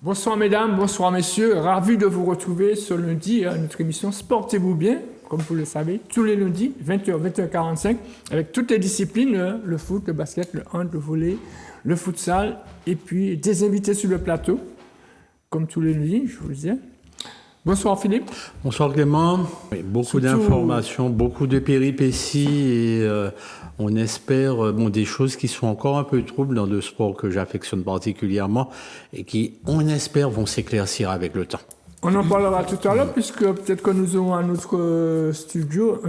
Bonsoir mesdames, bonsoir messieurs, ravi de vous retrouver ce lundi à notre émission Sportez-vous bien, comme vous le savez, tous les lundis, 20h, 20h45, avec toutes les disciplines, le foot, le basket, le hand, le volley, le futsal, et puis des invités sur le plateau, comme tous les lundis, je vous le disais. Bonsoir Philippe. Bonsoir Clément. Beaucoup d'informations, beaucoup de péripéties et on espère des choses qui sont encore un peu troubles dans le sport que j'affectionne particulièrement et qui, on espère, vont s'éclaircir avec le temps. On en parlera tout à l'heure puisque peut-être que nous aurons à notre studio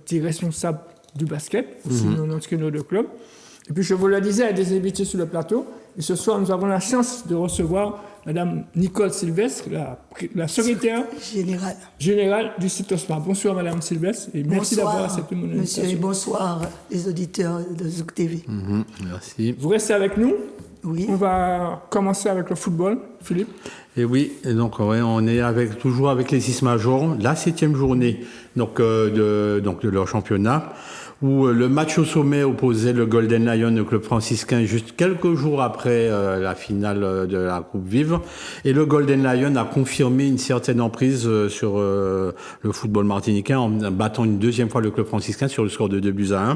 des responsables du basket, aussi dans notre créneau de club. Et puis je vous le disais, il y a des invités sur le plateau. Et ce soir, nous avons la chance de recevoir Madame Nicole Sylvestre, la secrétaire générale du CITOSMA. Bonsoir Madame Sylvestre et merci d'avoir accepté mon invitation. Monsieur, et bonsoir les auditeurs de Zouk TV. Merci. Vous restez avec nous. Oui. On va commencer avec le football, Philippe. Et oui, et donc on est toujours avec les 6 majors, la 7e journée de leur championnat, où le match au sommet opposait le Golden Lion au club franciscain juste quelques jours après la finale de la Coupe Vive. Et le Golden Lion a confirmé une certaine emprise sur le football martiniquais en battant une deuxième fois le club franciscain sur le score de 2-1.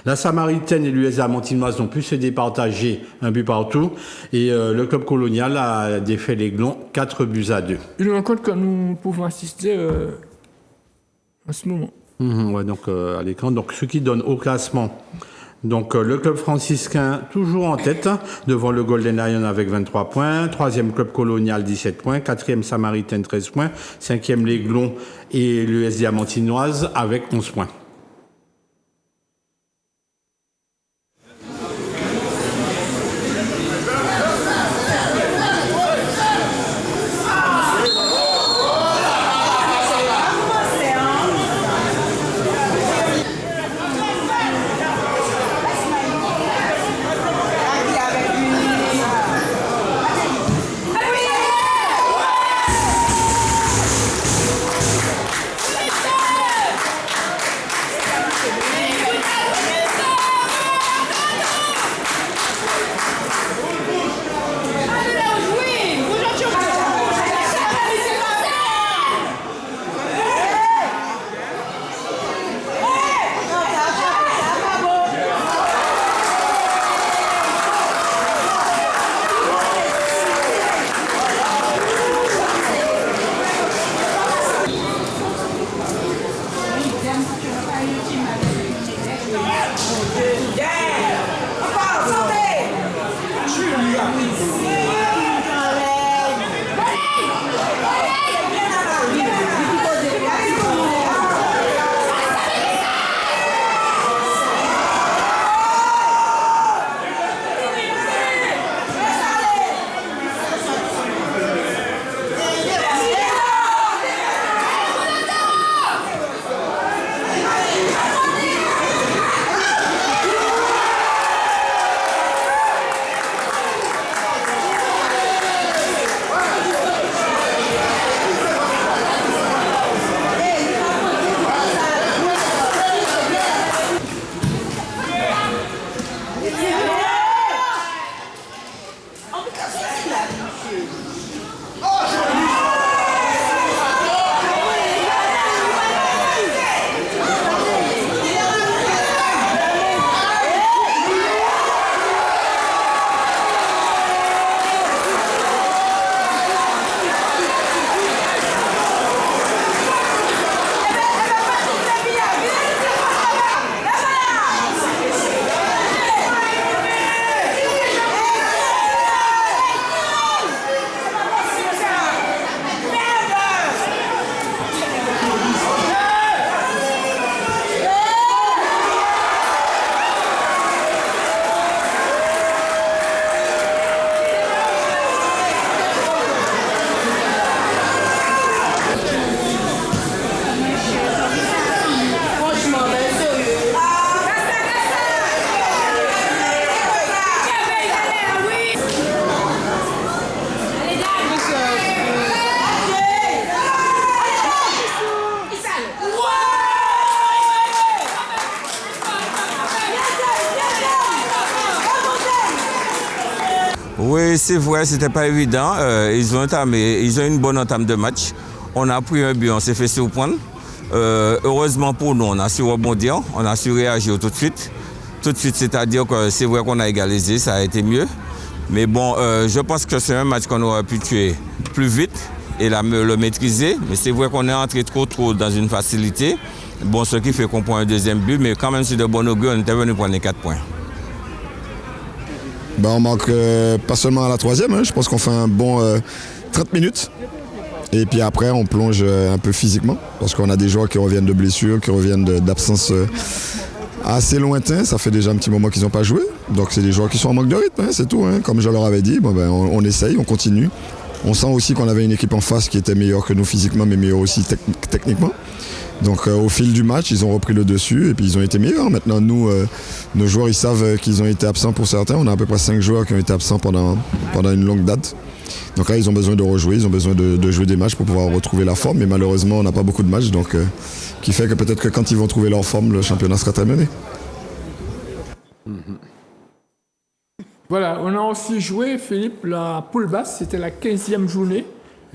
La Samaritaine et l'USA Montinoise n'ont pu se départager un but partout. Et le club colonial a défait l'Aiglon 4-2. Une rencontre que nous pouvons assister en ce moment. Donc à l'écran. Donc ce qui donne au classement. Donc le club franciscain toujours en tête devant le Golden Lion avec 23 points, 3e club colonial 17 points, 4e Samaritaine 13 points, 5e l'Aiglon et l'US Diamantinoise avec 11 points. Oui, c'est vrai, c'était pas évident. Ils ont eu une bonne entame de match. On a pris un but, on s'est fait surprendre. Heureusement pour nous, on a su rebondir, on a su réagir tout de suite. Tout de suite, c'est-à-dire que c'est vrai qu'on a égalisé, ça a été mieux. Mais bon, je pense que c'est un match qu'on aurait pu tuer plus vite et le maîtriser. Mais c'est vrai qu'on est entré trop dans une facilité. Bon, ce qui fait qu'on prend un deuxième but, mais quand même, c'est de bon augure, on était venu prendre les 4 points. Ben, on manque pas seulement à la troisième, hein. Je pense qu'on fait un bon 30 minutes. Et puis après, on plonge un peu physiquement, parce qu'on a des joueurs qui reviennent de blessures, qui reviennent d'absence assez lointain. Ça fait déjà un petit moment qu'ils n'ont pas joué. Donc c'est des joueurs qui sont en manque de rythme, hein, c'est tout. Hein. Comme je leur avais dit, bon, ben, on essaye, on continue. On sent aussi qu'on avait une équipe en face qui était meilleure que nous physiquement, mais meilleure aussi techniquement. Donc au fil du match, ils ont repris le dessus et puis ils ont été meilleurs. Maintenant, nous, nos joueurs, ils savent qu'ils ont été absents pour certains. On a à peu près 5 joueurs qui ont été absents pendant une longue date. Donc là, ils ont besoin de rejouer, ils ont besoin de jouer des matchs pour pouvoir retrouver la forme. Mais malheureusement, on n'a pas beaucoup de matchs, donc qui fait que peut-être que quand ils vont trouver leur forme, le championnat sera terminé. Voilà, on a aussi joué, Philippe, la poule basse, c'était la 15e journée.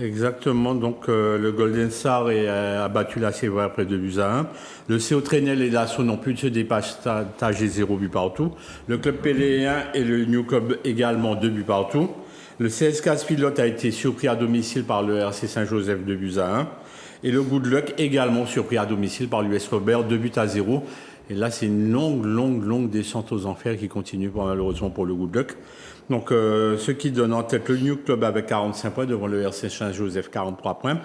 Exactement, donc le Golden Star a battu la Sévère après 2-1. Le CO Trenel et l'Asso n'ont plus de se départager 0 but partout. Le club Péléen et le New Club également 2 buts partout. Le CSK Pilote a été surpris à domicile par le RC Saint-Joseph 2-1. Et le Good Luck également surpris à domicile par l'US Robert 2-0. Et là, c'est une longue descente aux enfers qui continue malheureusement pour le Good Luck. Donc, ce qui donne en tête le New Club avec 45 points devant le RC Saint-Joseph 43 points.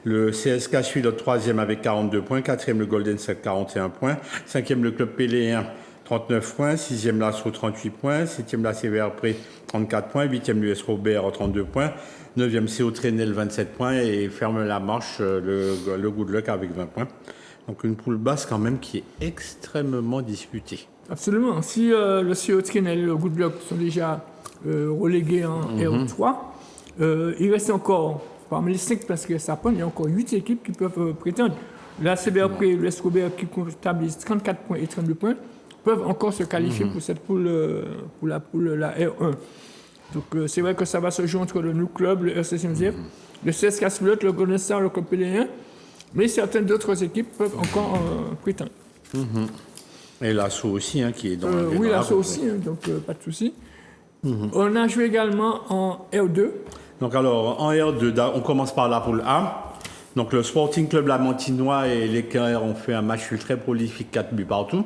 Le CSK suit le 3e avec 42 points. 4e le Golden State 41 points. 5e le club Péléen 39 points. 6e l'Asso 38 points. 7e la CVR Pré 34 points. 8e l'US Robert 32 points. 9e CO Trenel 27 points. Et ferme la marche le Good Luck avec 20 points. Donc une poule basse quand même qui est extrêmement disputée. Absolument. Si le CO Trenel et le Good Luck sont déjà relégués en RO3, il reste encore, parmi les 5 places qui restent à prendre, il y a encore 8 équipes qui peuvent prétendre. La CBRP et l'US Robert qui comptabilisent 34 points et 32 points peuvent encore se qualifier pour cette poule, pour la R1. Donc c'est vrai que ça va se jouer entre le New Club, le RCCMZF, le CSK Pilote, le Golden Star, le club Péléen. Mais certaines d'autres équipes peuvent encore prétendre. Et l'Asso aussi, hein, qui est dans la oui, l'Asso aussi, hein, donc pas de souci. On a joué également en R2. Donc alors, en R2, on commence par la poule A. Donc le Sporting Club Lamantinois et l'Équerre ont fait un match très prolifique, 4 buts partout.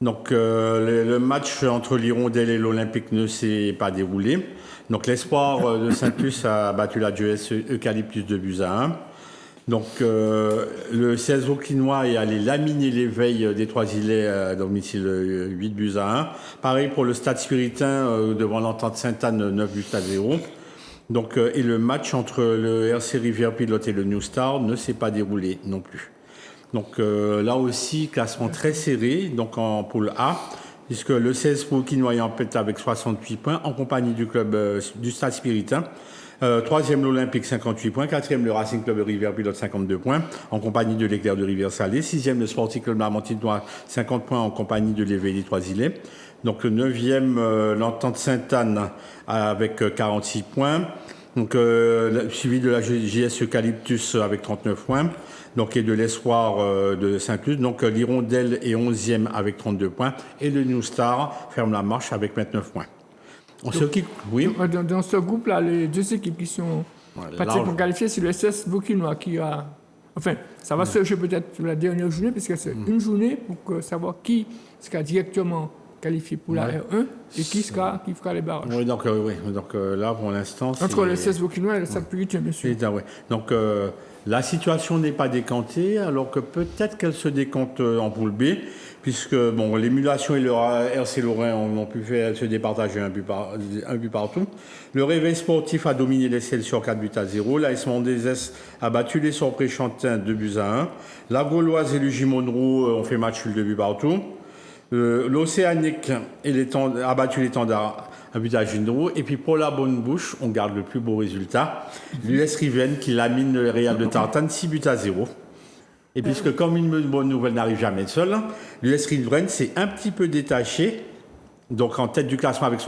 Donc le match entre l'Hirondelle et l'Olympique ne s'est pas déroulé. Donc l'Espoir de Saint-Luc a battu la GS Eucalyptus 2-1. Donc, le CSO Quinois est allé laminer l'éveil des Trois-Îlets à domicile 8-1. Pareil pour le Stade Spiritain devant l'Entente Sainte-Anne 9-0. Donc, et le match entre le RC Rivière Pilote et le New Star ne s'est pas déroulé non plus. Donc, là aussi, classement très serré, donc en poule A, puisque le CSO Quinois est en tête avec 68 points en compagnie du club du Stade Spiritain. 3e l'Olympique 58 points, 4e le Racing Club de Rivière Pilote 52 points en compagnie de l'Éclair de Rivière Salée, 6e le Sporting Club Lamantinois 50 points en compagnie de l'Éveil des Trois-Îlets. Donc le 9e l'Entente Sainte-Anne avec 46 points. Donc suivi de la JS Eucalyptus avec 39 points. Donc et de l'Espoir de Saint-Luc. Donc l'Hirondelle est 11e avec 32 points et le New Star ferme la marche avec 29 points. Oui. Dans ce groupe-là, les 2 équipes qui sont pratiquement qualifiées, c'est le SS Bokinois qui a... Enfin, ça va se jouer peut-être la dernière journée, puisque c'est une journée pour savoir qui sera directement qualifié pour la R1 et qui fera les barrages. Oui, donc là, pour l'instant... Entre le SS Bokinois et le Stade Spiritain, bien sûr. Donc la situation n'est pas décantée, alors que peut-être qu'elle se décante en poule B, puisque bon, l'émulation et le RC Lorrain ont pu se départager un but partout. Le Réveil Sportif a dominé l'Excelsior 4-0. L'AS Mendezès a battu les Sorpré-Chantin 2-1. La Gauloise et le J. Monroe ont fait match nul 2 buts partout. L'Océanique a battu l'Étendard un but à Juno. Et puis pour la bonne bouche, on garde le plus beau résultat. L'US Riven qui lamine le Real de Tartane 6-0. Et puisque comme une bonne nouvelle n'arrive jamais seule, l'US Riven s'est un petit peu détaché Donc en tête du classement avec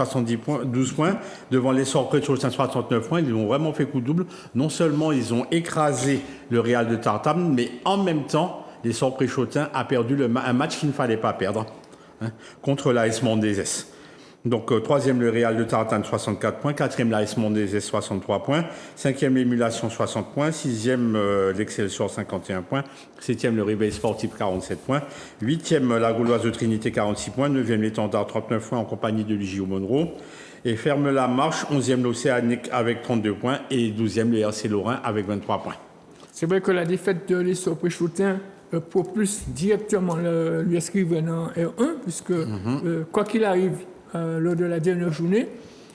12 points, devant les Sorts-Préchautin 69 points, ils ont vraiment fait coup double. Non seulement ils ont écrasé le Real de Tartane, mais en même temps, les Sorts-Préchautin a perdu un match qu'il ne fallait pas perdre, hein, contre l'AS Mondézès. Donc, troisième, le Real de Tartane, 64 points. Quatrième, l'AS Mondézès, 63 points. Cinquième, l'Émulation, 60 points. Sixième, l'Excelsior, 51 points. Septième, le Réveil Sportif, 47 points. Huitième, la Gauloise de Trinité, 46 points. Neuvième, l'Étendard, 39 points en compagnie de l'IJO Monroe. Et ferme la marche, 11e, l'Océanique avec 32 points. Et 12e, le RC Lorrain avec 23 poins. C'est vrai que la défaite de l'Essor Préchautin propulse directement l'US Riven en R1, puisque quoi qu'il arrive, lors de la dernière journée,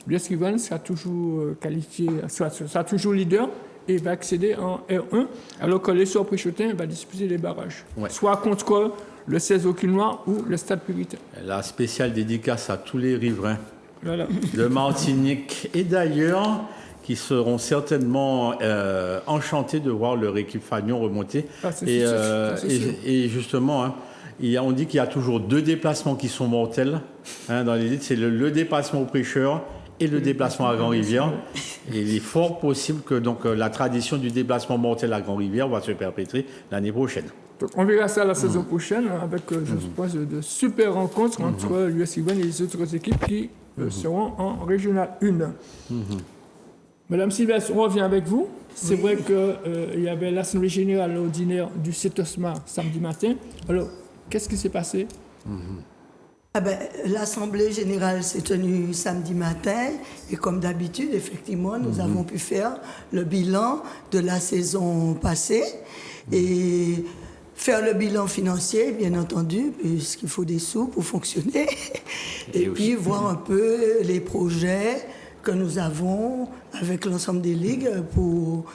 l'US Riven sera toujours qualifié, sera toujours leader et va accéder en R1, alors que l'Essor Préchautin va disputer les barrages, soit contre le 16 Auquinois ou le Stade Puritain. La spéciale dédicace à tous les riverains Voilà. de Martinique et d'ailleurs, qui seront certainement enchantés de voir leur équipe Fagnon remonter. Ah, et justement, hein, on dit qu'il y a toujours 2 déplacements qui sont mortels, hein, dans l'élite. C'est le déplacement au Prêcheur et le déplacement à Grand-Rivière. Et il est fort possible que donc, la tradition du déplacement mortel à Grand-Rivière va se perpétrer l'année prochaine. Donc, on verra ça la saison prochaine avec, je pense, de super rencontres entre l'US Riven et les autres équipes qui seront en Régional 1. Madame Sylvestre, on revient avec vous. C'est vrai qu'il y avait l'Assemblée générale ordinaire du CETOSMA samedi matin. Alors, qu'est-ce qui s'est passé? L'Assemblée générale s'est tenue samedi matin et comme d'habitude, effectivement, nous avons pu faire le bilan de la saison passée et faire le bilan financier, bien entendu, puisqu'il faut des sous pour fonctionner, et puis voir un peu les projets que nous avons avec l'ensemble des ligues pour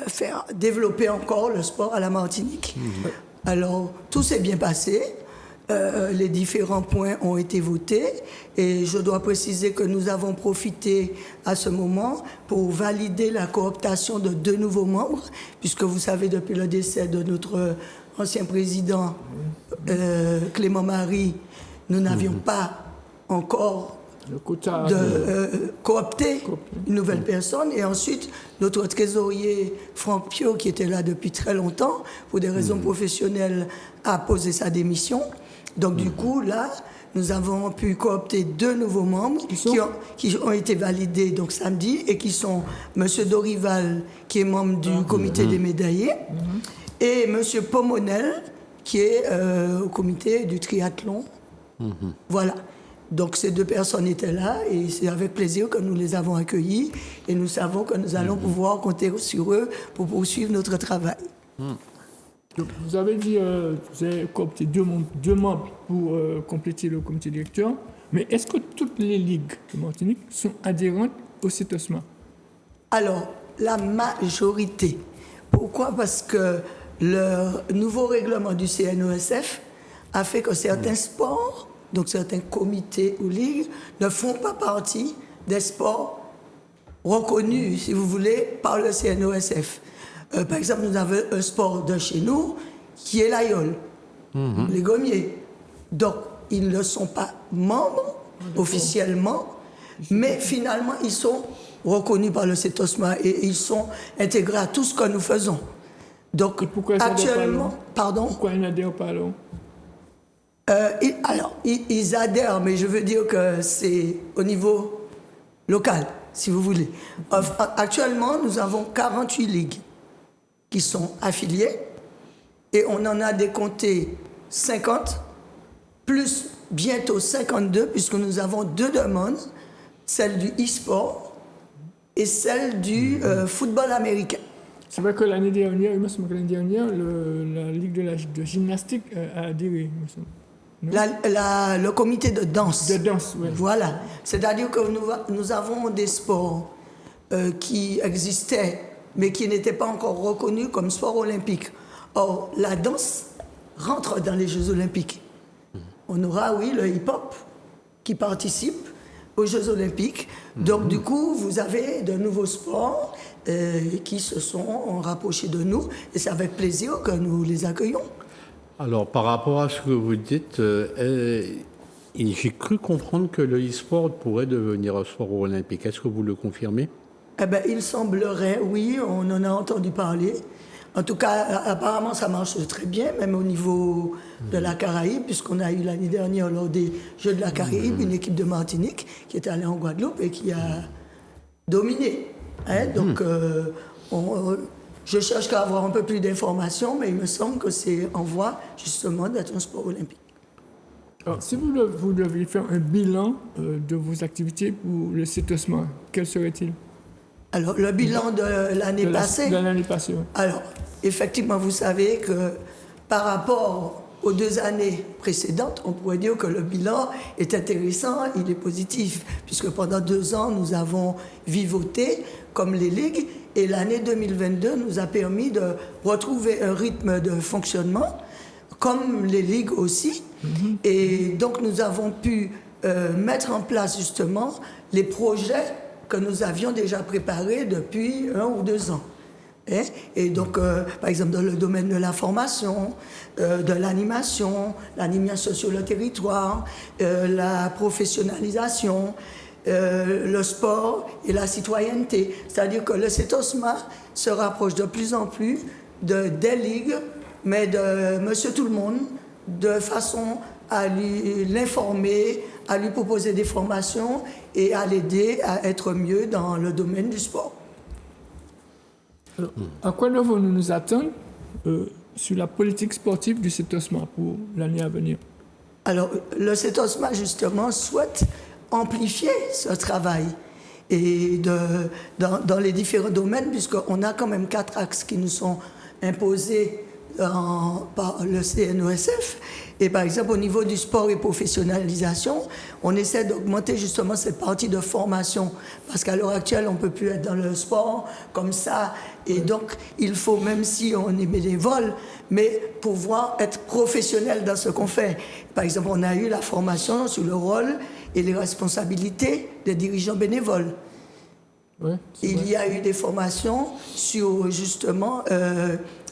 faire développer encore le sport à la Martinique. Alors, tout s'est bien passé. Les différents points ont été votés et je dois préciser que nous avons profité à ce moment pour valider la cooptation de 2 nouveaux membres, puisque vous savez, depuis le décès de notre ancien président Clément Marie, nous n'avions pas encore coopter une nouvelle personne. Et ensuite, notre trésorier, Franck Piot, qui était là depuis très longtemps, pour des raisons professionnelles, a posé sa démission. Donc, du coup, là, nous avons pu coopter 2 nouveaux membres qui ont été validés donc, samedi et qui sont M. Dorival, qui est membre du comité des médaillés, et M. Pomonel, qui est au comité du triathlon. Voilà. Donc ces 2 personnes étaient là et c'est avec plaisir que nous les avons accueillis et nous savons que nous allons pouvoir compter sur eux pour poursuivre notre travail. Donc, vous avez dit vous avez coopté 2 membres pour compléter le comité directeur, mais est-ce que toutes les ligues de Martinique sont adhérentes au CETOSMA? Alors, la majorité. Pourquoi? Parce que le nouveau règlement du CNOSF a fait que certains sports, donc certains comités ou ligues, ne font pas partie des sports reconnus, si vous voulez, par le CNOSF. Par exemple, nous avons un sport de chez nous qui est l'aïeul, les gommiers. Donc, ils ne sont pas membres officiellement, mais finalement, ils sont reconnus par le CETOSMA et ils sont intégrés à tout ce que nous faisons. Donc, actuellement... Pardon? Pourquoi ils n'adhèrent pas alors? Ils adhèrent, mais je veux dire que c'est au niveau local, si vous voulez. Actuellement, nous avons 48 ligues qui sont affiliées et on en a décompté 50, plus bientôt 52, puisque nous avons 2 demandes, celle du e-sport et celle du football américain. C'est vrai que l'année dernière, il me semble que l'année dernière, la Ligue de gymnastique a adhéré, il me semble. Le comité de danse. De danse, oui. Voilà. C'est-à-dire que nous avons des sports qui existaient, mais qui n'étaient pas encore reconnus comme sport olympique. Or, la danse rentre dans les Jeux olympiques. On aura, oui, le hip-hop qui participe aux Jeux olympiques. Donc, du coup, vous avez de nouveaux sports qui se sont rapprochés de nous. Et c'est avec plaisir que nous les accueillons. Alors, par rapport à ce que vous dites, Et j'ai cru comprendre que le e-sport pourrait devenir un sport olympique. Est-ce que vous le confirmez? Eh ben, il semblerait, oui, on en a entendu parler. En tout cas, apparemment, ça marche très bien, même au niveau de la Caraïbe, puisqu'on a eu l'année dernière, lors des Jeux de la Caraïbe, une équipe de Martinique qui est allée en Guadeloupe et qui a dominé. Hein? Donc, je cherche qu'à avoir un peu plus d'informations, mais il me semble que c'est en voie, justement, d'être un sport olympique. Alors, si vous deviez faire un bilan de vos activités pour le CETOSMA, quel serait-il? Alors, le bilan de l'année passée. De l'année passée, oui. Alors, effectivement, vous savez que par rapport aux 2 années précédentes, on pourrait dire que le bilan est intéressant, il est positif, puisque pendant 2 ans, nous avons vivoté comme les ligues, et l'année 2022 nous a permis de retrouver un rythme de fonctionnement, comme les ligues aussi. Et donc, nous avons pu mettre en place justement les projets que nous avions déjà préparés depuis 1 ou 2 ans. Et donc, par exemple, dans le domaine de la formation, de l'animation sur le territoire, la professionnalisation, le sport et la citoyenneté. C'est-à-dire que le CETOSMA se rapproche de plus en plus des ligues, mais de Monsieur Tout-le-Monde, de façon à l'informer, à lui proposer des formations et à l'aider à être mieux dans le domaine du sport. Alors, à quoi devons-nous nous attendre sur la politique sportive du CETOSMA pour l'année à venir? Alors, le CETOSMA, justement, souhaite amplifier ce travail et dans les différents domaines, puisqu'on a quand même 4 axes qui nous sont imposés par le CNOSF. Et par exemple, au niveau du sport et professionnalisation, on essaie d'augmenter justement cette partie de formation. Parce qu'à l'heure actuelle, on ne peut plus être dans le sport comme ça. Et donc, il faut, même si on est bénévole, mais pouvoir être professionnel dans ce qu'on fait. Par exemple, on a eu la formation sur le rôle et les responsabilités des dirigeants bénévoles. Ouais, il y a eu des formations sur, justement,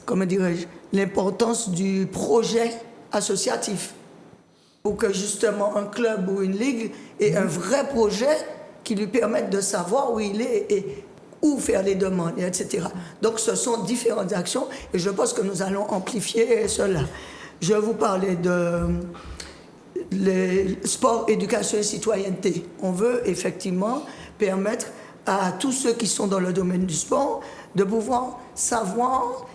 comment dirais-je, l'importance du projet associatif pour que justement un club ou une ligue ait un vrai projet qui lui permette de savoir où il est et où faire les demandes, etc. Donc ce sont différentes actions et je pense que nous allons amplifier cela. Je vous parlais de sport, éducation et citoyenneté. On veut effectivement permettre à tous ceux qui sont dans le domaine du sport de pouvoir savoir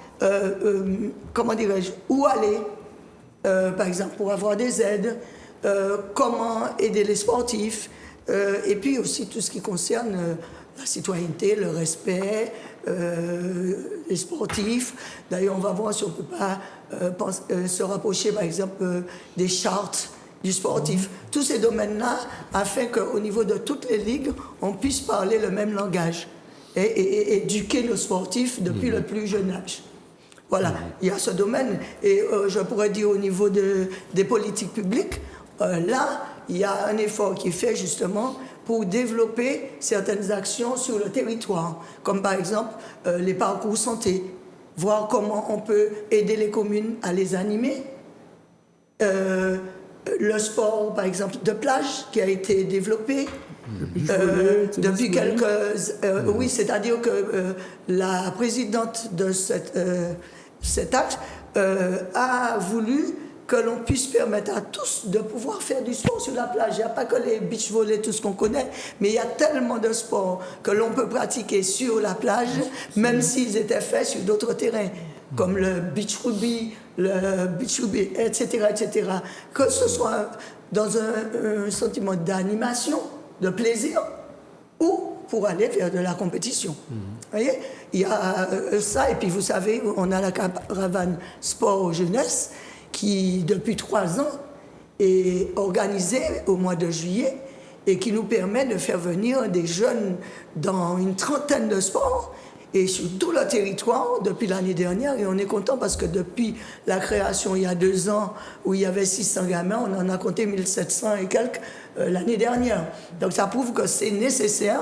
comment dirais-je, où aller, par exemple, pour avoir des aides, comment aider les sportifs, et puis aussi tout ce qui concerne la citoyenneté, le respect, les sportifs. D'ailleurs, on va voir si on ne peut pas se rapprocher, par exemple, des chartes du sportif. Tous ces domaines-là, afin qu'au niveau de toutes les ligues, on puisse parler le même langage et éduquer nos sportifs depuis le plus jeune âge. Voilà, il y a ce domaine. Et je pourrais dire au niveau des politiques publiques, là, il y a un effort qui est fait justement pour développer certaines actions sur le territoire, comme par exemple les parcours santé, voir comment on peut aider les communes à les animer. Le sport, par exemple, de plage qui a été développé depuis quelques... oui, c'est-à-dire que la présidente de cet acte a voulu que l'on puisse permettre à tous de pouvoir faire du sport sur la plage. Il n'y a pas que les beach volley, tout ce qu'on connaît, mais il y a tellement de sports que l'on peut pratiquer sur la plage, même s'ils étaient faits sur d'autres terrains, comme le beach rugby, etc., etc. Que ce soit dans un sentiment d'animation, de plaisir, ou pour aller vers de la compétition. Vous voyez, il y a ça, et puis vous savez, on a la caravane sport jeunesse qui, depuis 3 ans, est organisée au mois de juillet et qui nous permet de faire venir des jeunes dans une trentaine de sports et sur tout le territoire depuis l'année dernière. Et on est content parce que depuis la création, il y a 2 ans, où il y avait 600 gamins, on en a compté 1700 et quelques l'année dernière. Donc ça prouve que c'est nécessaire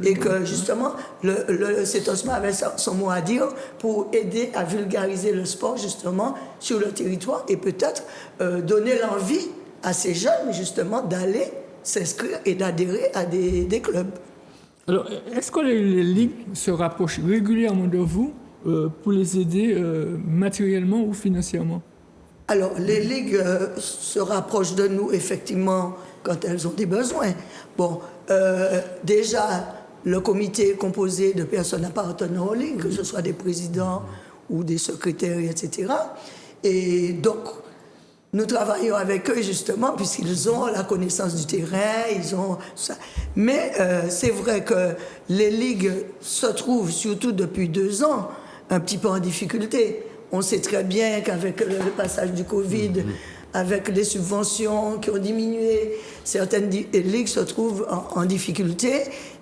et que justement le CETOSMA avait son mot à dire pour aider à vulgariser le sport justement sur le territoire et peut-être donner l'envie à ces jeunes, justement, d'aller s'inscrire et d'adhérer à des clubs. Alors, est-ce que les ligues se rapprochent régulièrement de vous pour les aider matériellement ou financièrement? Alors, les ligues se rapprochent de nous, effectivement, quand elles ont des besoins. Bon, déjà, le comité est composé de personnes appartenant aux ligues, que ce soit des présidents ou des secrétaires, etc. Et donc, nous travaillons avec eux, justement, puisqu'ils ont la connaissance du terrain, ils ont ça. Mais c'est vrai que les ligues se trouvent, surtout depuis 2 ans, un petit peu en difficulté. On sait très bien qu'avec le passage du Covid, avec les subventions qui ont diminué, certaines ligues se trouvent en difficulté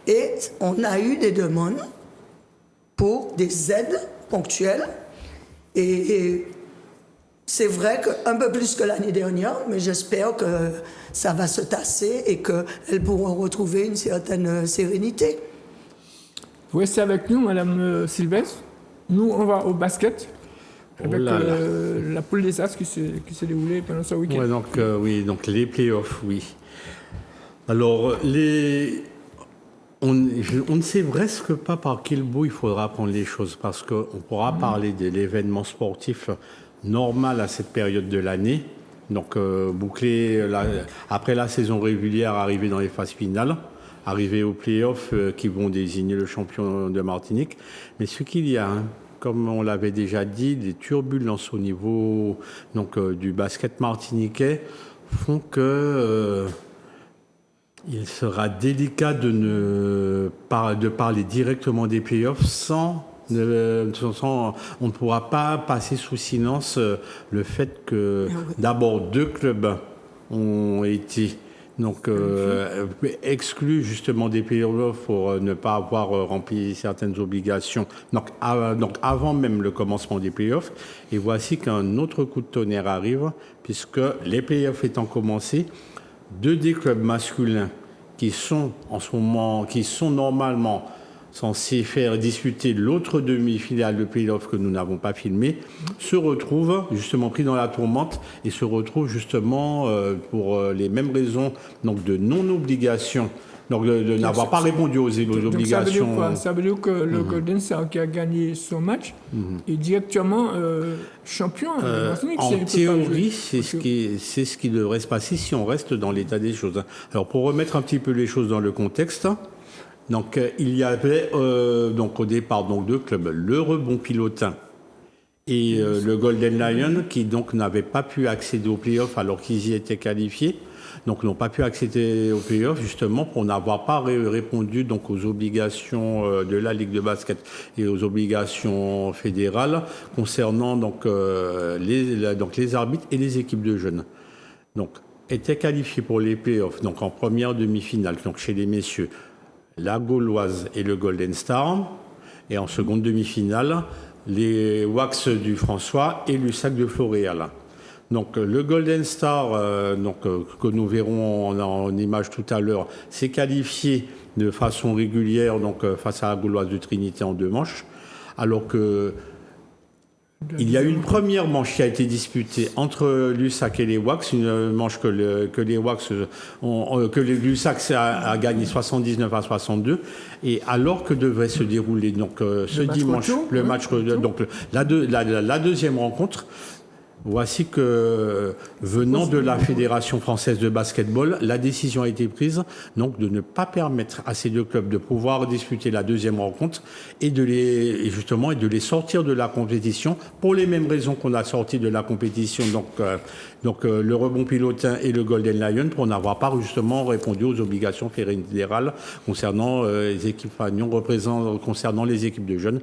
et on a eu des demandes pour des aides ponctuelles. Et c'est vrai qu'un peu plus que l'année dernière, mais j'espère que ça va se tasser et qu'elles pourront retrouver une certaine sérénité. Vous restez avec nous, Madame Sylvestre. Nous, on va au basket. Avec la poule des As qui s'est déroulée pendant ce week-end. Ouais, donc les playoffs, oui. Alors, on ne sait presque pas par quel bout il faudra prendre les choses, parce qu'on pourra parler de l'événement sportif normal à cette période de l'année, donc boucler après la saison régulière, arriver dans les phases finales, arriver aux playoffs qui vont désigner le champion de Martinique. Mais ce qu'il y a, comme on l'avait déjà dit, des turbulences au niveau du basket martiniquais font que il sera délicat de parler directement des playoffs sans on ne pourra pas passer sous silence le fait que d'abord 2 clubs ont été exclus justement des playoffs pour ne pas avoir rempli certaines obligations. Donc avant même le commencement des playoffs. Et voici qu'un autre coup de tonnerre arrive, puisque les playoffs étant commencés, 2 des clubs masculins qui sont normalement censés faire disputer l'autre demi-finale de playoff que nous n'avons pas filmé, se retrouvent justement pris dans la tourmente et se retrouvent justement pour les mêmes raisons de non-obligation, donc de n'avoir pas répondu aux obligations. Donc ça veut dire que le Golden Star qui a gagné son match est directement champion. En théorie, c'est ce qui devrait se passer si on reste dans l'état des choses. Alors pour remettre un petit peu les choses dans le contexte, donc il y avait au départ 2 clubs, le Rebond Pilotin et le Golden Lion, qui donc n'avaient pas pu accéder aux playoffs alors qu'ils y étaient qualifiés. Donc n'ont pas pu accéder aux playoffs justement pour n'avoir pas répondu aux obligations de la Ligue de basket et aux obligations fédérales concernant les arbitres et les équipes de jeunes. Donc étaient qualifiés pour les playoffs en première demi-finale chez les messieurs la Gauloise et le Golden Star, et en seconde demi-finale les Wax du François et l'USAC de Floréal. Donc le Golden Star, que nous verrons en image tout à l'heure, s'est qualifié de façon régulière face à la Gauloise de Trinité en 2 manches, alors que il y a eu une première manche qui a été disputée entre l'USAC et les Wax, une manche que l'USAC a gagné 79-62, et alors que devait se dérouler ce dimanche le match, la deuxième rencontre. Voici que, venant de la Fédération française de basketball, la décision a été prise de ne pas permettre à ces 2 clubs de pouvoir disputer la deuxième rencontre et de les sortir de la compétition pour les mêmes raisons qu'on a sorti de la compétition. Le Rebond Pilotin et le Golden Lion pour n'avoir pas justement répondu aux obligations fédérales concernant les équipes concernant les équipes de jeunes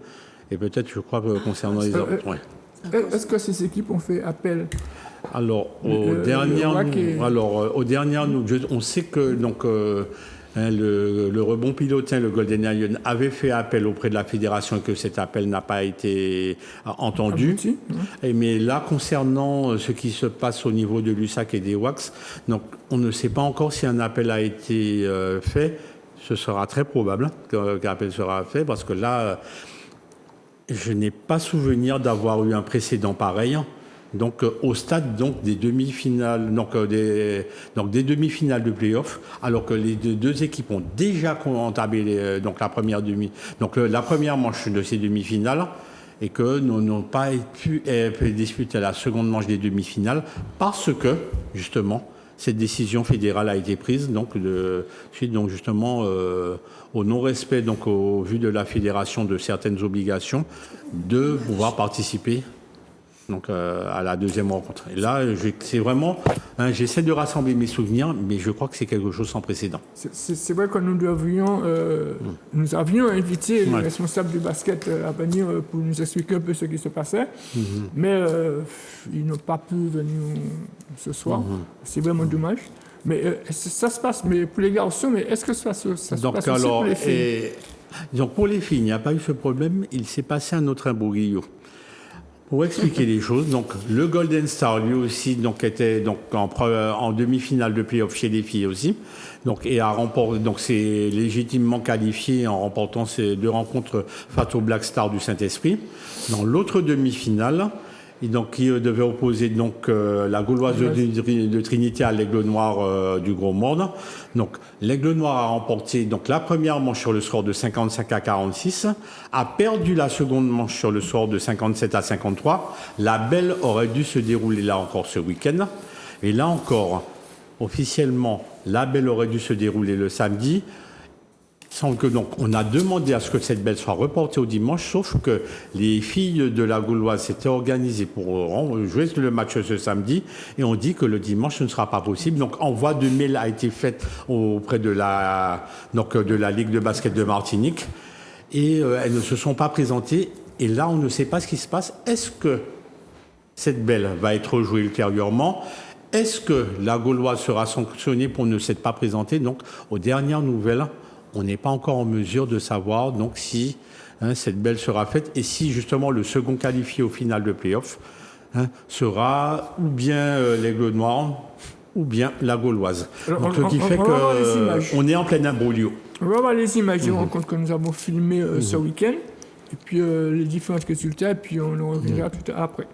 et peut-être, je crois, concernant les hommes. Ouais. Est-ce que ces équipes ont fait appel? Alors, aux dernières on sait que le Rebond Pilotin, le Golden Lion, avait fait appel auprès de la fédération et que cet appel n'a pas été entendu. Mais là, concernant ce qui se passe au niveau de l'USAC et des Wax, on ne sait pas encore si un appel a été fait. Ce sera très probable qu'un appel sera fait parce que là, je n'ai pas souvenir d'avoir eu un précédent pareil donc au stade donc des demi-finales, des demi-finales de play-off, alors que les deux équipes ont déjà entamé la première manche de ces demi-finales, et que nous n'avons pas pu disputer la seconde manche des demi-finales parce que justement cette décision fédérale a été prise suite justement au non-respect au vu de la fédération de certaines obligations de pouvoir participer à la deuxième rencontre. Et là, c'est vraiment, j'essaie de rassembler mes souvenirs, mais je crois que c'est quelque chose sans précédent. C'est vrai que nous avions invité les responsables du basket à venir pour nous expliquer un peu ce qui se passait, mais ils n'ont pas pu venir ce soir. C'est vraiment dommage. Mais ça se passe, mais pour les garçons, mais est-ce que ça se passe aussi pour les filles? Donc pour les filles, il n'y a pas eu ce problème. Il s'est passé un autre imbroglio. Pour expliquer les choses, donc le Golden Star lui aussi était en demi-finale de play-off chez les filles aussi, et a remporté, c'est légitimement qualifié en remportant ces 2 rencontres face au Black Star du Saint-Esprit. Dans l'autre demi-finale, qui devait opposer la Gauloise de Trinité à l'Aigle Noir du Gros Monde. Donc l'Aigle Noir a remporté la première manche sur le score de 55-46, a perdu la seconde manche sur le score de 57-53. La belle aurait dû se dérouler là encore ce week-end. Et là encore, officiellement, la belle aurait dû se dérouler le samedi. Sans que on a demandé à ce que cette belle soit reportée au dimanche, sauf que les filles de la Gauloise s'étaient organisées pour jouer le match ce samedi, et on dit que le dimanche ce ne sera pas possible. Donc envoi de mail a été fait auprès de la Ligue de basket de Martinique, et elles ne se sont pas présentées. Et là, on ne sait pas ce qui se passe. Est-ce que cette belle va être rejouée ultérieurement? Est-ce que la Gauloise sera sanctionnée pour ne s'être pas présentée? Donc, aux dernières nouvelles, on n'est pas encore en mesure de savoir si cette belle sera faite, et si justement le second qualifié au final de play-off sera ou bien l'Aigle Noir ou bien la Gauloise. Donc, ce qui fait qu'on est en plein imbroglio. On va voir les images des rencontres que nous avons filmées ce week-end, et puis les différents résultats, et puis on en reviendra tout après.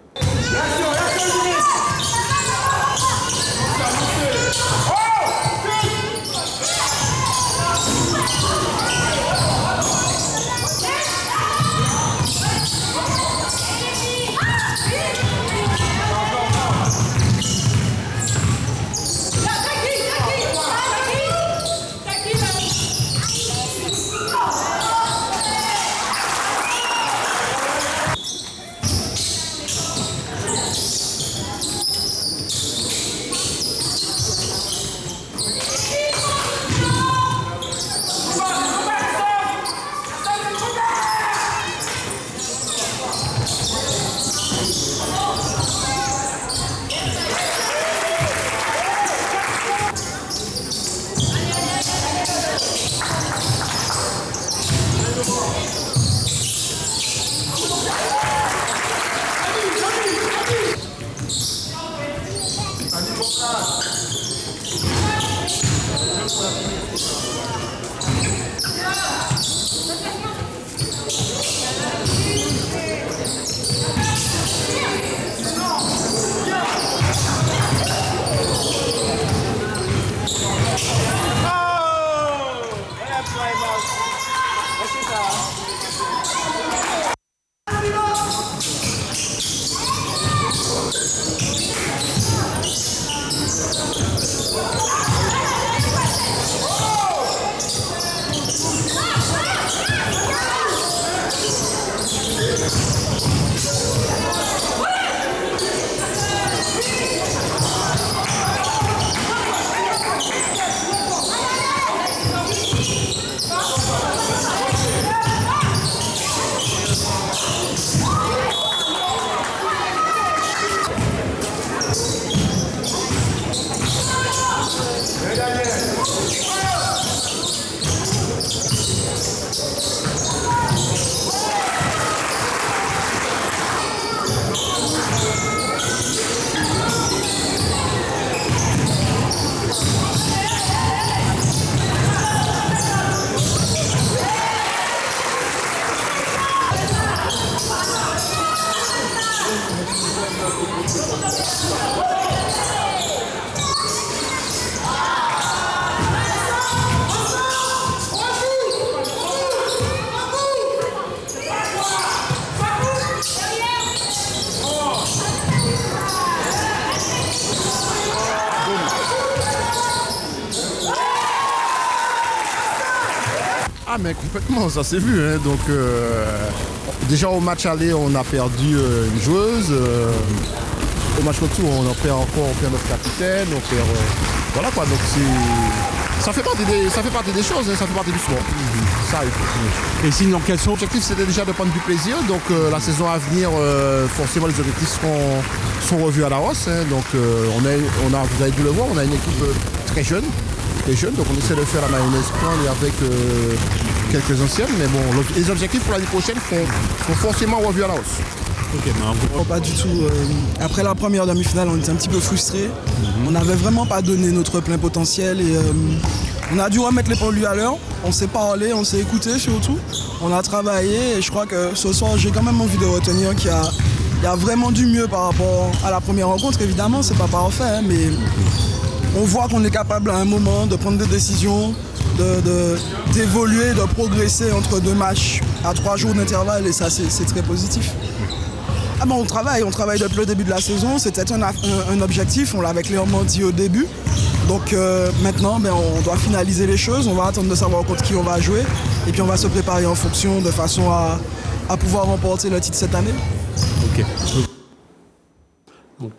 Ah mais complètement, ça s'est vu. Hein. Donc déjà au match aller, on a perdu une joueuse. Au match retour, on en perd encore, on perd notre capitaine, on perd. Voilà quoi, donc ça fait partie des choses, hein, ça fait partie du sport. Ça arrive. Et sinon, quels sont... L'objectif c'était déjà de prendre du plaisir, donc la saison à venir, forcément les objectifs sont revus à la hausse. Hein, donc vous avez dû le voir, on a une équipe très jeune, donc on essaie de faire la mayonnaise prendre avec quelques anciennes, mais bon, les objectifs pour l'année prochaine sont forcément revus à la hausse. Okay, non, pas du tout. Après la première demi-finale, on était un petit peu frustrés. On n'avait vraiment pas donné notre plein potentiel et on a dû remettre les pendules à l'heure. On s'est parlé, on s'est écouté surtout. On a travaillé et je crois que ce soir, j'ai quand même envie de retenir qu'il y a vraiment du mieux par rapport à la première rencontre. Évidemment, c'est pas parfait, hein, mais on voit qu'on est capable à un moment de prendre des décisions, d'évoluer, de progresser entre 2 matchs à 3 jours d'intervalle et ça, c'est très positif. Ah bon, on travaille depuis le début de la saison, c'était un objectif, on l'avait clairement dit au début. Donc maintenant, on doit finaliser les choses, on va attendre de savoir contre qui on va jouer et puis on va se préparer en fonction de façon à pouvoir remporter le titre cette année. Ok.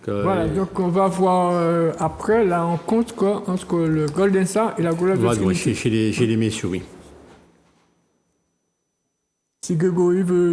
Voilà, donc on va voir après la rencontre entre le Golden Star et la Gola Trinité. Chez les messieurs, oui. Si Grégory veut...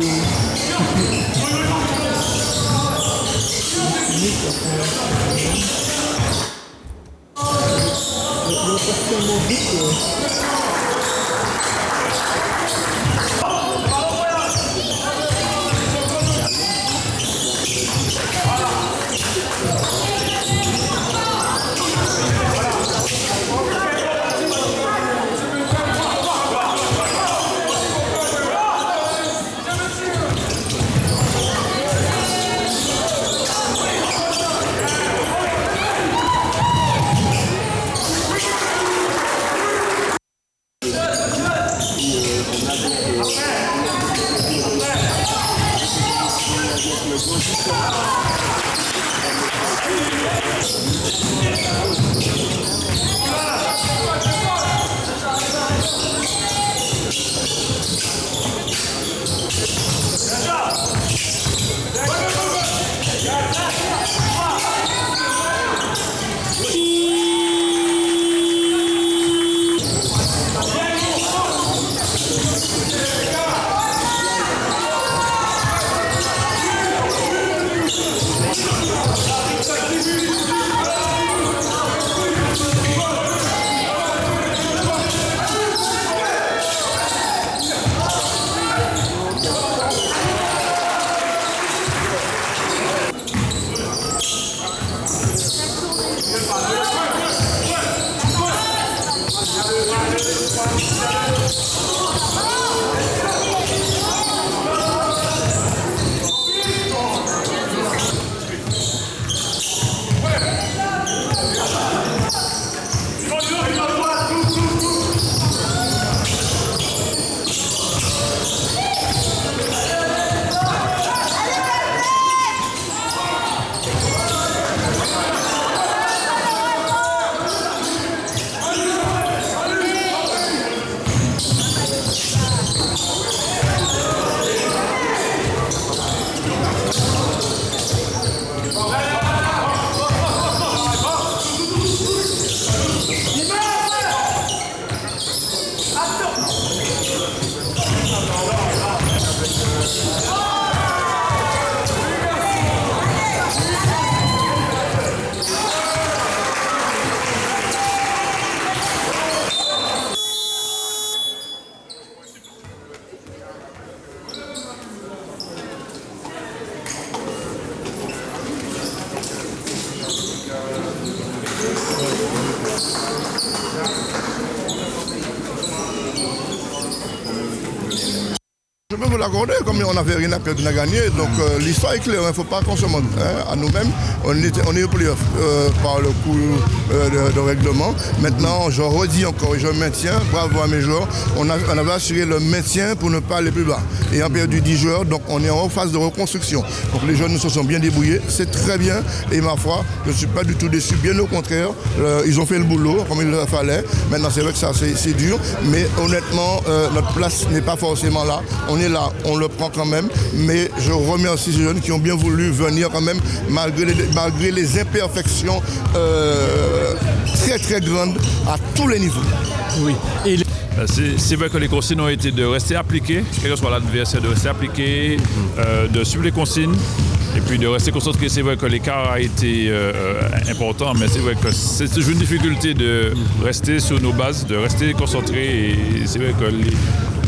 vous l'accorder, comme on n'avait rien à perdre, on a gagné. Donc l'histoire est claire, il ne faut pas qu'on se montre à nous-mêmes. On est au playoff par le coup de règlement. Maintenant, je redis encore et je maintiens, bravo à mes joueurs, on avait assuré le maintien pour ne pas aller plus bas. Et on a perdu 10 joueurs, donc on est en phase de reconstruction. Donc les jeunes se sont bien débrouillés, c'est très bien. Et ma foi, je ne suis pas du tout déçu, bien au contraire. Ils ont fait le boulot comme il le fallait. Maintenant, c'est vrai que ça, c'est dur. Mais honnêtement, notre place n'est pas forcément là. On est là, on le prend quand même. Mais je remercie ces jeunes qui ont bien voulu venir quand même, malgré les imperfections très très grandes à tous les niveaux. Oui. C'est vrai que les consignes ont été de rester appliquées, quel que soit l'adversaire, de rester appliquées, de suivre les consignes et puis de rester concentré. C'est vrai que l'écart a été important, mais c'est vrai que c'est toujours une difficulté de rester sur nos bases, de rester concentré. Et c'est vrai que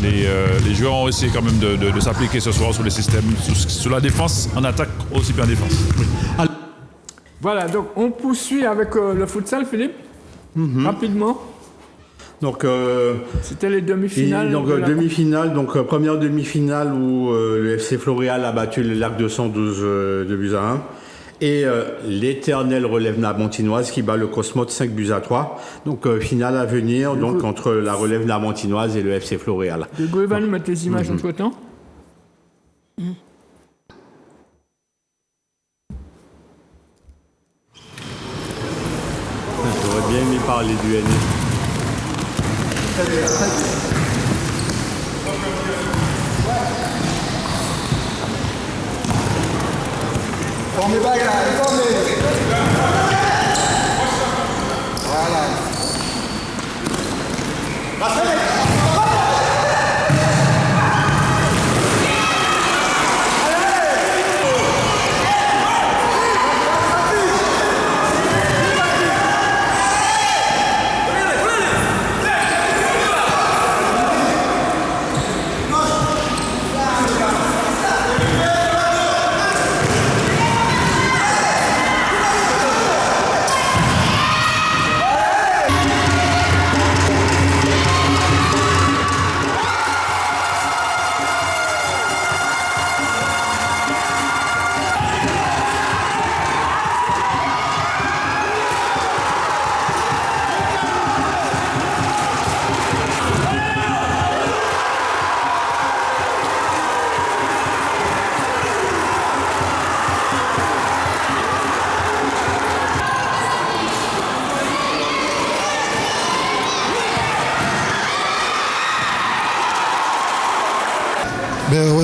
les joueurs ont essayé quand même de s'appliquer ce soir sur les systèmes, sur la défense, en attaque, aussi bien en défense. Oui. Voilà, donc on poursuit avec le futsal, Philippe, rapidement. Donc, c'était les demi-finales. Donc demi-finale, donc première demi-finale où le FC Floréal a battu le Lac 212 de buts à 1. Et l'éternel relève namontinoise qui bat le Cosmos 5 buts à 3. Donc finale à venir donc entre la relève namontinoise et le FC Floréal. Hugo, il va nous mettre les images entre temps. J'aurais bien aimé parler du NF. Formez bagaille, formez. Voilà.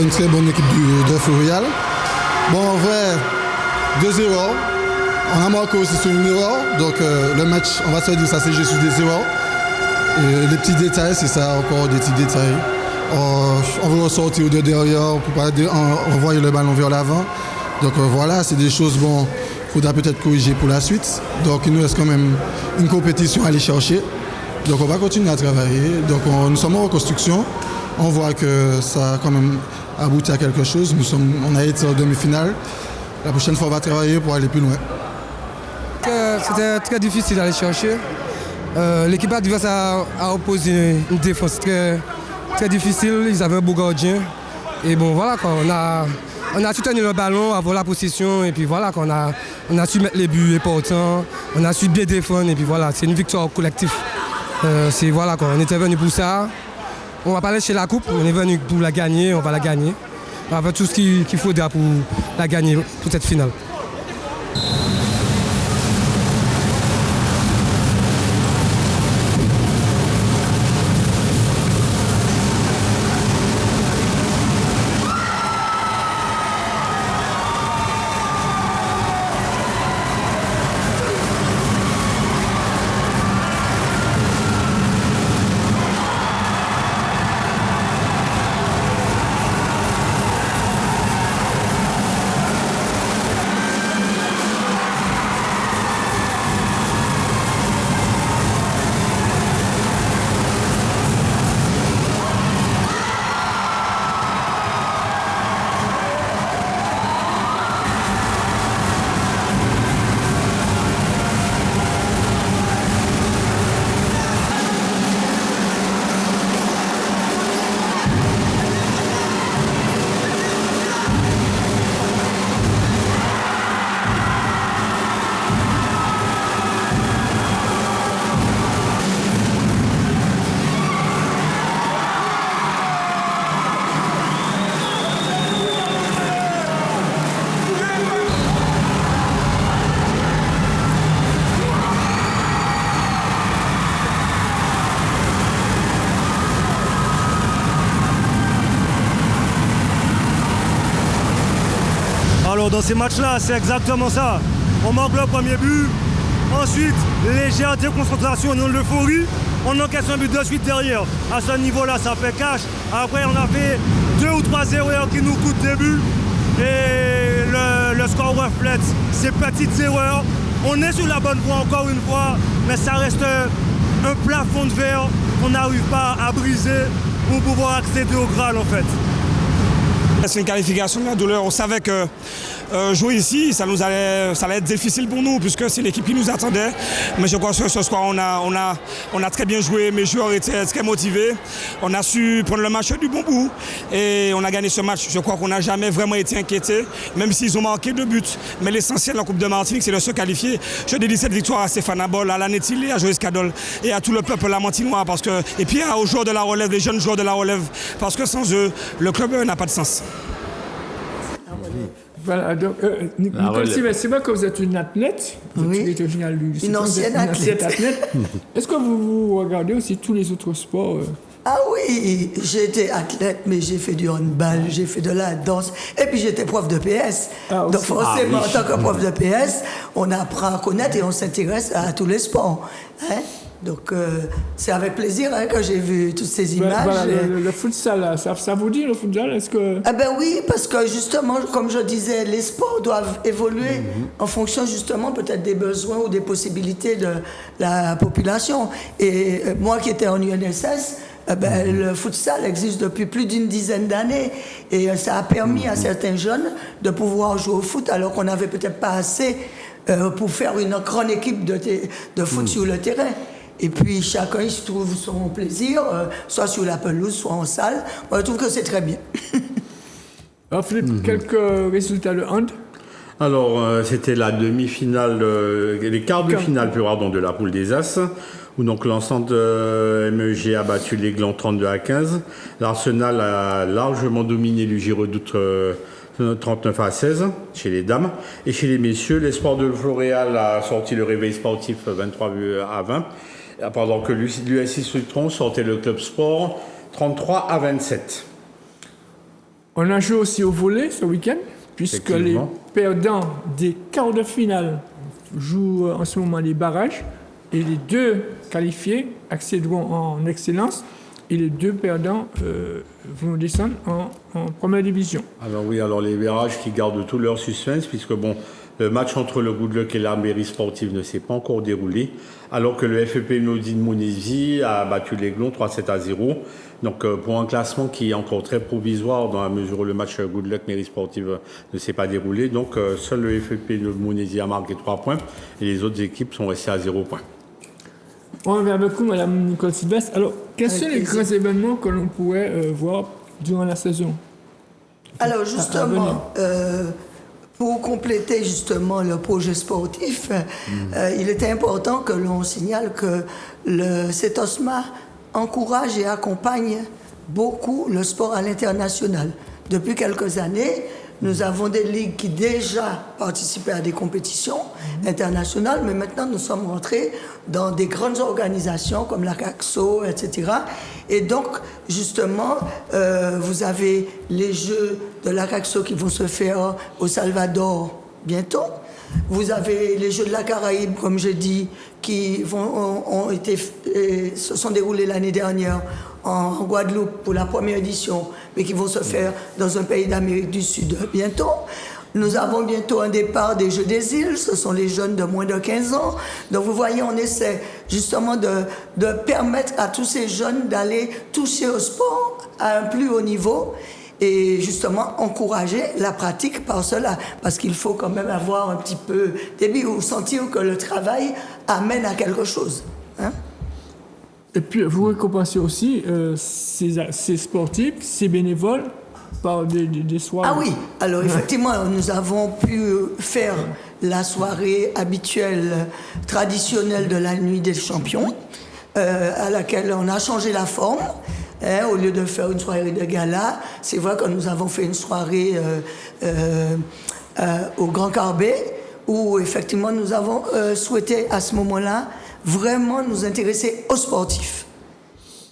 Une très bonne équipe de Floréal. Bon, en vrai, 2-0. On a marqué aussi sur une erreur. Donc le match, on va se dire, ça s'est joué sur des erreurs. Et les petits détails, c'est ça, encore des petits détails. On veut ressortir de derrière pour pas envoyer le ballon vers l'avant. Donc voilà, c'est des choses, bon, il faudra peut-être corriger pour la suite. Donc il nous reste quand même une compétition à aller chercher. Donc on va continuer à travailler. Donc nous sommes en reconstruction. On voit que ça a quand même abouti à quelque chose. On a été en demi-finale. La prochaine fois, on va travailler pour aller plus loin. C'était très difficile d'aller chercher. L'équipe adverse a opposé une défense très, très difficile. Ils avaient un beau gardien. Et bon, voilà, on a su tenir le ballon, avoir la possession. Et puis voilà, on a su mettre les buts importants. On a su bien défendre. Et puis voilà, c'est une victoire collective. Voilà, on était venu pour ça. On ne va pas lâcher la coupe, on est venu pour la gagner, on va la gagner. On va faire tout ce qu'il faudra pour la gagner, pour cette finale. Alors dans ces matchs-là, c'est exactement ça. On marque le premier but, ensuite légère déconcentration, non l'euphorie, on encaisse un but de suite derrière. À ce niveau-là, ça fait cash. Après, on a fait 2 ou 3 erreurs qui nous coûtent des buts. Et le score reflète ces petites erreurs. On est sur la bonne voie encore une fois, mais ça reste un plafond de verre qu'on n'arrive pas à briser pour pouvoir accéder au Graal en fait. C'est une qualification de la douleur. On savait que jouer ici, ça allait être difficile pour nous puisque c'est l'équipe qui nous attendait. Mais je crois que ce soir, on a très bien joué. Mes joueurs étaient très motivés. On a su prendre le match du bon bout et on a gagné ce match. Je crois qu'on n'a jamais vraiment été inquiétés, même s'ils ont marqué 2 buts. Mais l'essentiel en Coupe de Martinique, c'est de se qualifier. Je dédie cette victoire à Stéphane Abol, à Lanetil, à Joël Cadol et à tout le peuple lamantinois. Et puis aux joueurs de la relève, les jeunes joueurs de la relève. Parce que sans eux, le club n'a pas de sens. Voilà, donc, Nicole Sylvestre, c'est vrai que vous êtes une athlète, une ancienne athlète. Est-ce que vous regardez aussi tous les autres sports Ah oui, j'ai été athlète, mais j'ai fait du handball, j'ai fait de la danse, et puis j'étais prof de PS. Donc forcément, en tant que prof de PS, on apprend à connaître et on s'intéresse à tous les sports. Hein? Donc c'est avec plaisir que j'ai vu toutes ces images. Voilà, le futsal, ça vous dit le futsal? Est-ce que... Ah ben oui, parce que justement, comme je disais, les sports doivent évoluer en fonction justement peut-être des besoins ou des possibilités de la population. Et moi qui étais en UNSS, le futsal existe depuis plus d'une dizaine d'années et ça a permis à certains jeunes de pouvoir jouer au foot alors qu'on n'avait peut-être pas assez pour faire une grande équipe de foot sur le terrain. Et puis chacun il trouve son plaisir, soit sur la pelouse, soit en salle. Moi, je trouve que c'est très bien. Alors Philippe, quelques résultats de hand? Alors, c'était la demi-finale, les quarts de finale de la poule des As, où donc l'ensemble de MEG a battu l'Aiglon 32-15. L'Arsenal a largement dominé le Girodoute 39-16 chez les dames. Et chez les messieurs, l'Espoir de Floréal a sorti le Réveil sportif 23-20. Pendant que l'USI Sutron sortait le Club Sport 33-27. On a joué aussi au volley ce week-end, puisque les perdants des quarts de finale jouent en ce moment les barrages, et les 2 qualifiés accéderont en excellence, et les 2 perdants vont descendre en première division. Alors oui, les barrages qui gardent tout leur suspense, puisque le match entre le Good Luck et la mairie sportive ne s'est pas encore déroulé, alors que le FEP Nodine Monesi a battu l'Aiglon 3-7-0. Donc pour un classement qui est encore très provisoire dans la mesure où le match Good Luck mairie sportive ne s'est pas déroulé. Donc seul le FEP Monesi a marqué 3 points et les autres équipes sont restées à 0 points. On revient avec vous, Madame Nicole Sylvestre. Alors, quels sont les grands événements que l'on pourrait voir durant la saison? Alors justement, pour compléter justement le projet sportif, il était important que l'on signale que le CETOSMA encourage et accompagne beaucoup le sport à l'international. Depuis quelques années, nous avons des ligues qui déjà participaient à des compétitions internationales, mais maintenant nous sommes rentrés dans des grandes organisations comme la CACSO, etc. Et donc, justement, vous avez les Jeux de la CACSO qui vont se faire au Salvador bientôt. Vous avez les Jeux de la Caraïbe, comme je dis, qui se sont déroulés l'année dernière en Guadeloupe pour la première édition, mais qui vont se faire dans un pays d'Amérique du Sud bientôt. Nous avons bientôt un départ des Jeux des îles, ce sont les jeunes de moins de 15 ans. Donc vous voyez, on essaie justement de permettre à tous ces jeunes d'aller toucher au sport à un plus haut niveau et justement encourager la pratique par cela, parce qu'il faut quand même avoir un petit peu début ou sentir que le travail amène à quelque chose. Hein? Et puis vous récompensez aussi ces sportifs, ces bénévoles, par des soirées. Ah oui, alors effectivement, nous avons pu faire la soirée habituelle, traditionnelle de la Nuit des Champions, à laquelle on a changé la forme. Au lieu de faire une soirée de gala, c'est vrai que nous avons fait une soirée au Grand Carbet, où effectivement nous avons souhaité à ce moment-là vraiment nous intéresser aux sportifs.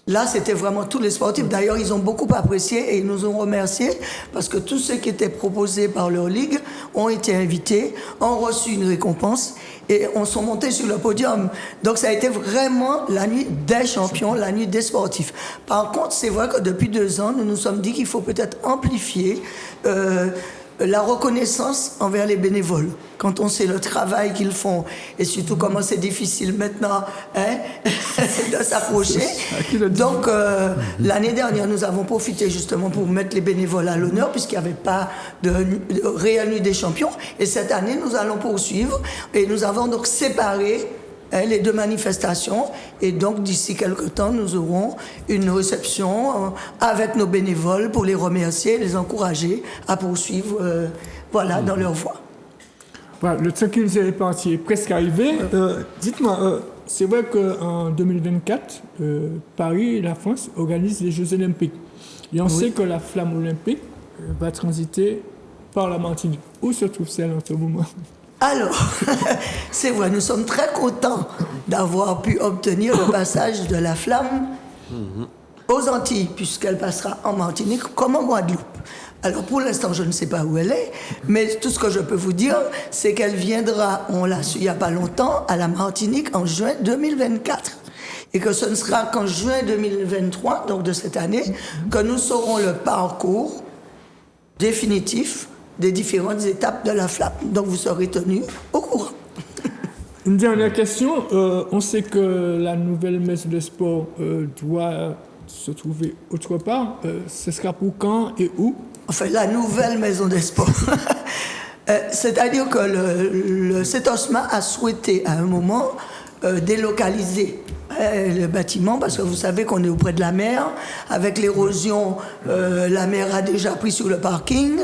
Là, c'était vraiment tous les sportifs. D'ailleurs, ils ont beaucoup apprécié et ils nous ont remerciés parce que tous ceux qui étaient proposés par leur ligue ont été invités, ont reçu une récompense et sont montés sur le podium. Donc, ça a été vraiment la nuit des champions, la nuit des sportifs. Par contre, c'est vrai que depuis 2 ans, nous nous sommes dit qu'il faut peut-être amplifier la reconnaissance envers les bénévoles. Quand on sait le travail qu'ils font et surtout comment c'est difficile maintenant de s'approcher. Donc, l'année dernière, nous avons profité justement pour mettre les bénévoles à l'honneur puisqu'il n'y avait pas de réelle nuit des champions. Et cette année, nous allons poursuivre et nous avons donc séparé les 2 manifestations. Et donc, d'ici quelques temps, nous aurons une réception avec nos bénévoles pour les remercier et les encourager à poursuivre dans leur voie. Voilà, le temps qui nous est réparti est presque arrivé. Dites-moi, c'est vrai qu'en 2024, Paris et la France organisent les Jeux Olympiques. Et on sait que la flamme olympique va transiter par la Martinique. Où se trouve-t-elle en ce moment ? Alors, c'est vrai, nous sommes très contents d'avoir pu obtenir le passage de la flamme aux Antilles, puisqu'elle passera en Martinique comme en Guadeloupe. Alors, pour l'instant, je ne sais pas où elle est, mais tout ce que je peux vous dire, c'est qu'elle viendra, on l'a su il n'y a pas longtemps, à la Martinique en juin 2024. Et que ce ne sera qu'en juin 2023, donc de cette année, que nous saurons le parcours définitif des différentes étapes de la flamme. Donc vous serez tenus au courant. Une dernière question. On sait que la nouvelle maison de sport doit se trouver autre part. Ce sera pour quand et où ? Enfin, la nouvelle maison des sports. C'est-à-dire que le CETOSMA a souhaité à un moment délocaliser le bâtiment, parce que vous savez qu'on est auprès de la mer. Avec l'érosion, la mer a déjà pris sur le parking.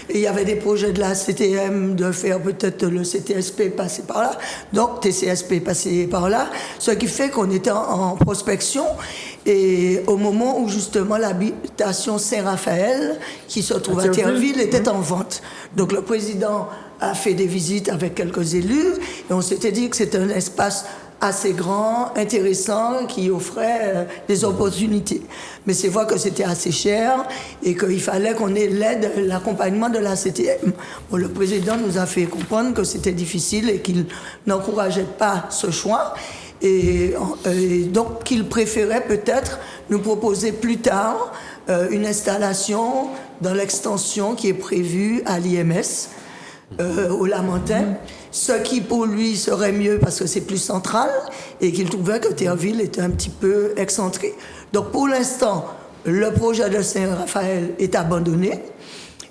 Et il y avait des projets de la CTM de faire peut-être le CTSP passer par là. Donc, TCSP passer par là. Ce qui fait qu'on était en prospection. Et au moment où justement l'habitation Saint-Raphaël, qui se trouve à Thierville, était en vente. Donc, le président a fait des visites avec quelques élus. Et on s'était dit que c'était un espace assez grand, intéressant, qui offrait des opportunités. Mais c'est vrai que c'était assez cher et qu'il fallait qu'on ait l'aide, l'accompagnement de la CTM. Bon, le président nous a fait comprendre que c'était difficile et qu'il n'encourageait pas ce choix. Et donc qu'il préférait peut-être nous proposer plus tard une installation dans l'extension qui est prévue à l'IMS, au Lamentin. Ce qui pour lui serait mieux parce que c'est plus central et qu'il trouvait que Thierville était un petit peu excentré. Donc pour l'instant, le projet de Saint-Raphaël est abandonné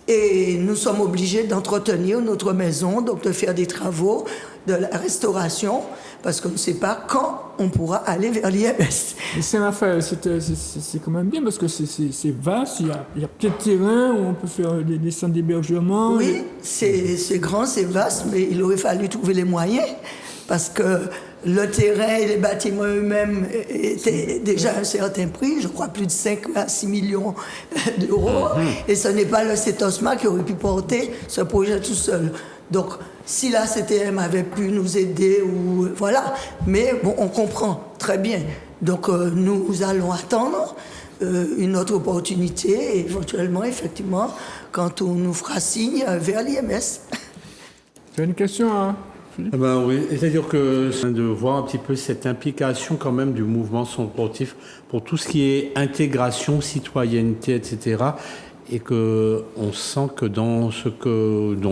et nous sommes obligés d'entretenir notre maison, donc de faire des travaux, de la restauration, parce qu'on ne sait pas quand on pourra aller vers l'IMS. Saint-Raphaël, c'est quand même bien parce que c'est vaste, il y a plein de terrain où on peut faire des centres d'hébergement. Oui, c'est grand, c'est vaste, mais il aurait fallu trouver les moyens parce que le terrain et les bâtiments eux-mêmes étaient déjà à un certain prix, je crois plus de 5 à 6 millions d'euros, et ce n'est pas le CETOSMA qui aurait pu porter ce projet tout seul. Donc, si la CTM avait pu nous aider, ou voilà, mais bon, on comprend très bien. Donc, nous allons attendre une autre opportunité, et éventuellement, effectivement, quand on nous fera signe vers l'IMS. Tu as une question, hein? Oui, c'est-à-dire que de voir un petit peu cette implication quand même du mouvement sportif pour tout ce qui est intégration, citoyenneté, etc. Et que on sent que dans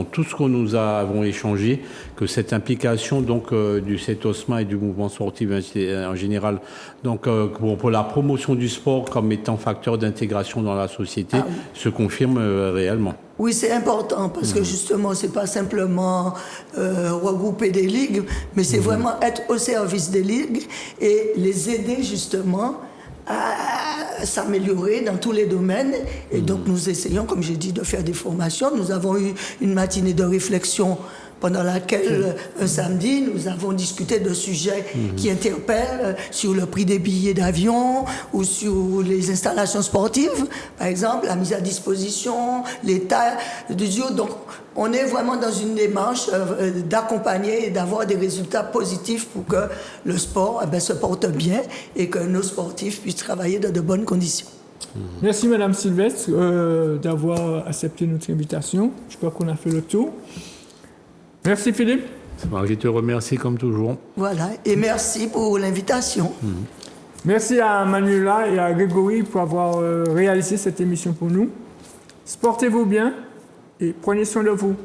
tout ce que nous avons échangé, que cette implication donc du CETOSMA et du mouvement sportif en général, donc pour la promotion du sport comme étant facteur d'intégration dans la société, se confirme réellement. Oui, c'est important parce que justement, c'est pas simplement regrouper des ligues, mais c'est vraiment être au service des ligues et les aider justement à s'améliorer dans tous les domaines. Et donc, nous essayons, comme j'ai dit, de faire des formations. Nous avons eu une matinée de réflexion pendant laquelle, un samedi, nous avons discuté de sujets qui interpellent sur le prix des billets d'avion ou sur les installations sportives, par exemple, la mise à disposition, l'état du jour. Donc, on est vraiment dans une démarche d'accompagner et d'avoir des résultats positifs pour que le sport se porte bien et que nos sportifs puissent travailler dans de bonnes conditions. Merci Madame Sylvestre d'avoir accepté notre invitation. Je crois qu'on a fait le tour. Merci Philippe. Je te remercie comme toujours. Voilà, et merci pour l'invitation. Merci à Manuela et à Grégory pour avoir réalisé cette émission pour nous. Portez-vous bien et prenez soin de vous.